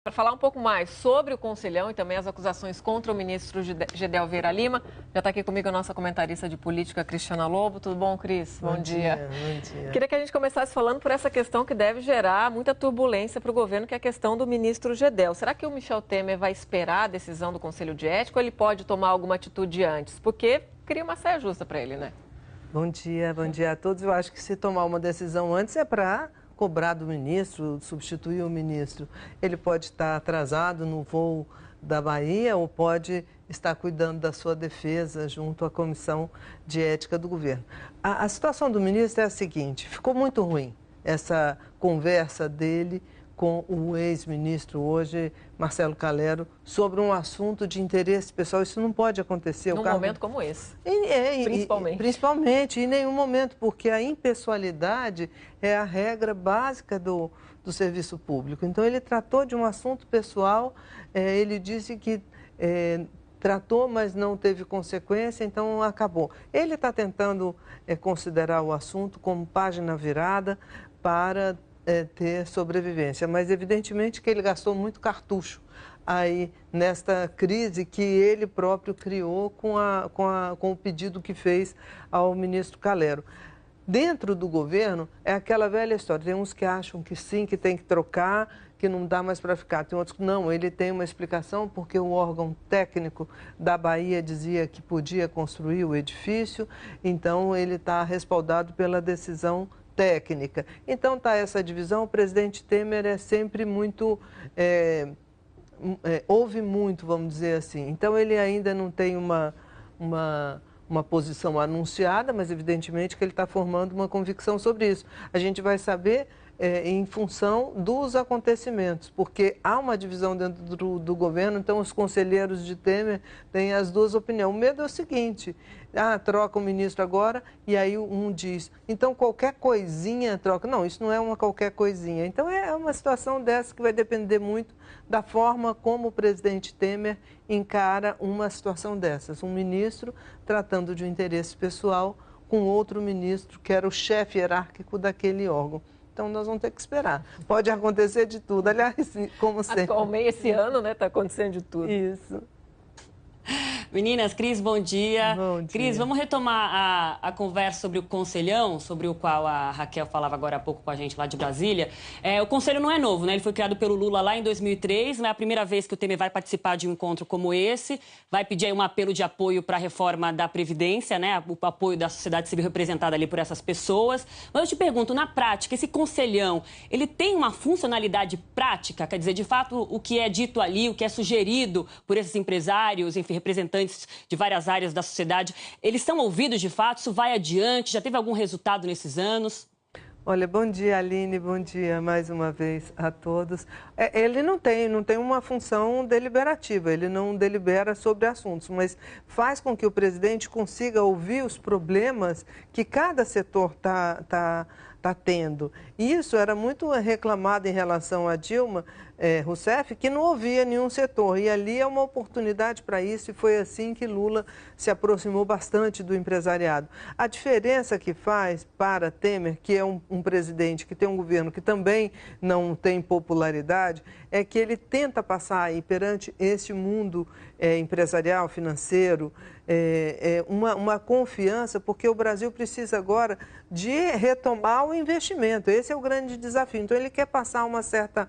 Para falar um pouco mais sobre o Conselhão e também as acusações contra o ministro Gedel Vieira Lima, já está aqui comigo a nossa comentarista de política, Cristiana Lobo. Tudo bom, Cris? Bom dia. Bom dia. Queria que a gente começasse falando por essa questão que deve gerar muita turbulência para o governo, que é a questão do ministro Gedel. Será que o Michel Temer vai esperar a decisão do Conselho de Ética ou ele pode tomar alguma atitude antes? Porque cria uma saia justa para ele, né? Bom dia a todos. Eu acho que se tomar uma decisão antes é para cobrar do ministro, substituir o ministro. Ele pode estar atrasado no voo da Bahia ou pode estar cuidando da sua defesa junto à Comissão de Ética do Governo. A situação do ministro é a seguinte: ficou muito ruim essa conversa dele com o ex-ministro hoje, Marcelo Calero, sobre um assunto de interesse pessoal. Isso não pode acontecer. Num momento como esse, principalmente. Principalmente, em nenhum momento, porque a impessoalidade é a regra básica do serviço público. Então, ele tratou de um assunto pessoal, ele disse que tratou, mas não teve consequência, então acabou. Ele está tentando considerar o assunto como página virada para ter sobrevivência, mas evidentemente que ele gastou muito cartucho aí nesta crise que ele próprio criou com o pedido que fez ao ministro Calero. Dentro do governo é aquela velha história, tem uns que acham que sim, que tem que trocar, que não dá mais para ficar, tem outros que não, ele tem uma explicação porque o órgão técnico da Bahia dizia que podia construir o edifício, então ele está respaldado pela decisão técnica. Então está essa divisão. O presidente Temer é sempre muito, ouve muito, vamos dizer assim. Então ele ainda não tem uma posição anunciada, mas evidentemente que ele está formando uma convicção sobre isso. A gente vai saber em função dos acontecimentos, porque há uma divisão dentro do governo, então os conselheiros de Temer têm as duas opiniões. O medo é o seguinte: troca o ministro agora, e aí um diz, então qualquer coisinha troca. Não, isso não é uma qualquer coisinha. Então é uma situação dessa que vai depender muito da forma como o presidente Temer encara uma situação dessas. Um ministro tratando de um interesse pessoal com outro ministro que era o chefe hierárquico daquele órgão. Então, nós vamos ter que esperar. Pode acontecer de tudo. Aliás, como sempre. Atualmente, esse ano, né, está acontecendo de tudo. Isso. Meninas, Cris, bom dia. Bom dia. Cris, vamos retomar a conversa sobre o Conselhão, sobre o qual a Raquel falava agora há pouco com a gente lá de Brasília. O Conselho não é novo, né? Ele foi criado pelo Lula lá em 2003, não é a primeira vez que o Temer vai participar de um encontro como esse, vai pedir aí um apelo de apoio para a reforma da Previdência, né? O apoio da sociedade civil representada ali por essas pessoas. Mas eu te pergunto, na prática, esse Conselhão, ele tem uma funcionalidade prática? Quer dizer, de fato, o que é dito ali, o que é sugerido por esses empresários, enfim, representantes de várias áreas da sociedade, eles são ouvidos de fato? Isso vai adiante? Já teve algum resultado nesses anos? Olha, bom dia, Aline, bom dia mais uma vez a todos. Ele não tem uma função deliberativa, ele não delibera sobre assuntos, mas faz com que o presidente consiga ouvir os problemas que cada setor está tendo. E isso era muito reclamado em relação a Dilma Rousseff, que não ouvia nenhum setor. E ali é uma oportunidade para isso, e foi assim que Lula se aproximou bastante do empresariado. A diferença que faz para Temer, que é um presidente que tem um governo que também não tem popularidade, é que ele tenta passar aí perante esse mundo empresarial, financeiro, uma confiança, porque o Brasil precisa agora de retomar o investimento. Esse é o grande desafio. Então, ele quer passar uma certa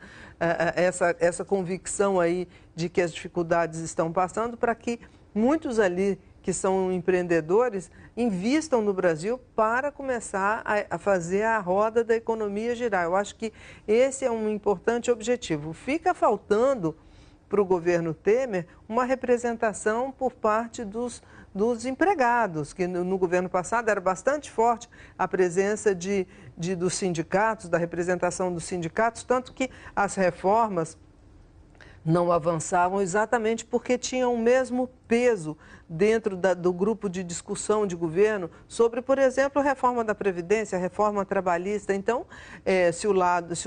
essa convicção aí de que as dificuldades estão passando, para que muitos ali que são empreendedores invistam no Brasil para começar a fazer a roda da economia girar. Eu acho que esse é um importante objetivo. Fica faltando para o governo Temer uma representação por parte dos empregados, que no governo passado era bastante forte a presença dos sindicatos, da representação dos sindicatos, tanto que as reformas não avançavam exatamente porque tinham o mesmo peso dentro do grupo de discussão de governo sobre, por exemplo, a reforma da Previdência, a reforma trabalhista. Então, se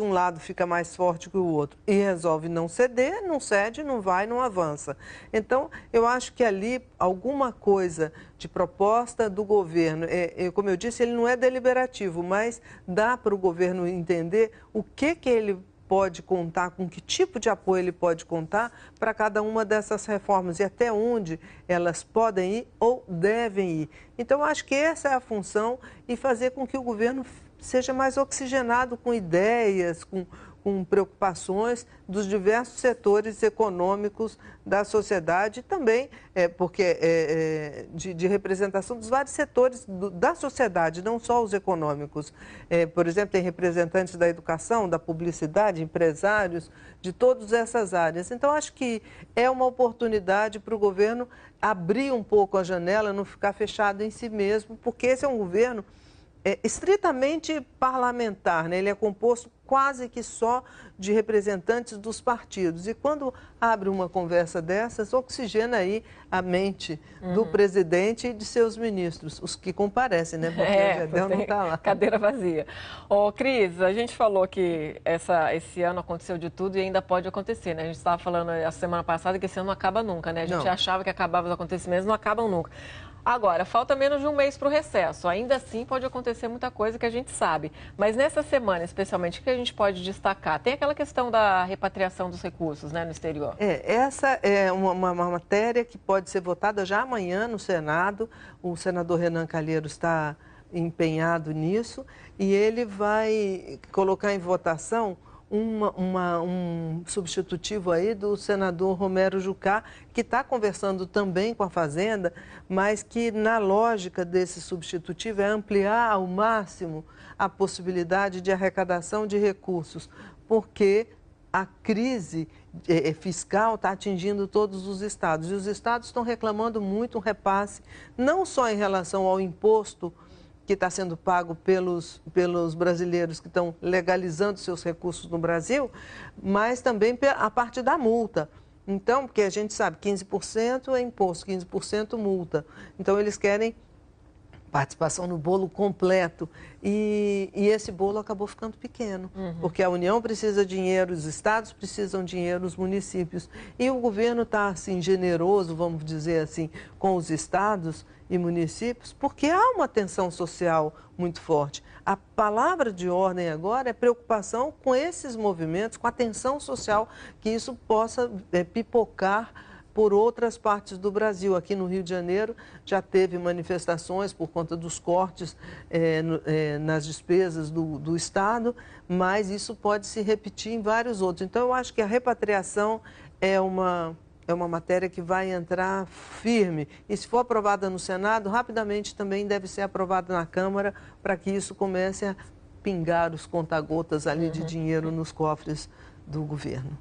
um lado fica mais forte que o outro e resolve não ceder, não cede, não vai, não avança. Então, eu acho que ali alguma coisa de proposta do governo, como eu disse, ele não é deliberativo, mas dá para o governo entender o que ele pode contar, com que tipo de apoio ele pode contar para cada uma dessas reformas e até onde elas podem ir ou devem ir. Então, acho que essa é a função e fazer com que o governo seja mais oxigenado com ideias, com preocupações dos diversos setores econômicos da sociedade e também de representação dos vários setores da sociedade, não só os econômicos. Por exemplo, tem representantes da educação, da publicidade, empresários, de todas essas áreas. Então, acho que é uma oportunidade para o governo abrir um pouco a janela, não ficar fechado em si mesmo, porque esse é um governo estritamente parlamentar, né? Ele é composto quase que só de representantes dos partidos. E quando abre uma conversa dessas, oxigena aí a mente do presidente e de seus ministros, os que comparecem, né? Porque o Gedel não está lá. Cadeira vazia. Ô, Cris, a gente falou que esse ano aconteceu de tudo e ainda pode acontecer, né? A gente estava falando a semana passada que esse ano não acaba nunca, né? A gente achava que acabava os acontecimentos, não acabam nunca. Agora, falta menos de um mês para o recesso. Ainda assim, pode acontecer muita coisa que a gente sabe. Mas nessa semana, especialmente, o que a gente pode destacar? Tem aquela questão da repatriação dos recursos, né, no exterior. Essa é uma matéria que pode ser votada já amanhã no Senado. O senador Renan Calheiros está empenhado nisso e ele vai colocar em votação um substitutivo aí do senador Romero Jucá, que está conversando também com a Fazenda, mas que na lógica desse substitutivo é ampliar ao máximo a possibilidade de arrecadação de recursos, porque a crise fiscal está atingindo todos os estados e os estados estão reclamando muito um repasse, não só em relação ao imposto que está sendo pago pelos brasileiros que estão legalizando seus recursos no Brasil, mas também a parte da multa. Então, porque a gente sabe, 15% é imposto, 15% multa. Então, eles querem participação no bolo completo. E esse bolo acabou ficando pequeno, porque a União precisa de dinheiro, os estados precisam de dinheiro, os municípios. E o governo está, assim, generoso, vamos dizer assim, com os estados e municípios, porque há uma tensão social muito forte. A palavra de ordem agora é preocupação com esses movimentos, com a tensão social, que isso possa pipocar por outras partes do Brasil. Aqui no Rio de Janeiro já teve manifestações por conta dos cortes nas despesas do Estado, mas isso pode se repetir em vários outros. Então, eu acho que a repatriação é uma matéria que vai entrar firme. E se for aprovada no Senado, rapidamente também deve ser aprovada na Câmara para que isso comece a pingar os conta-gotas ali de dinheiro nos cofres do governo.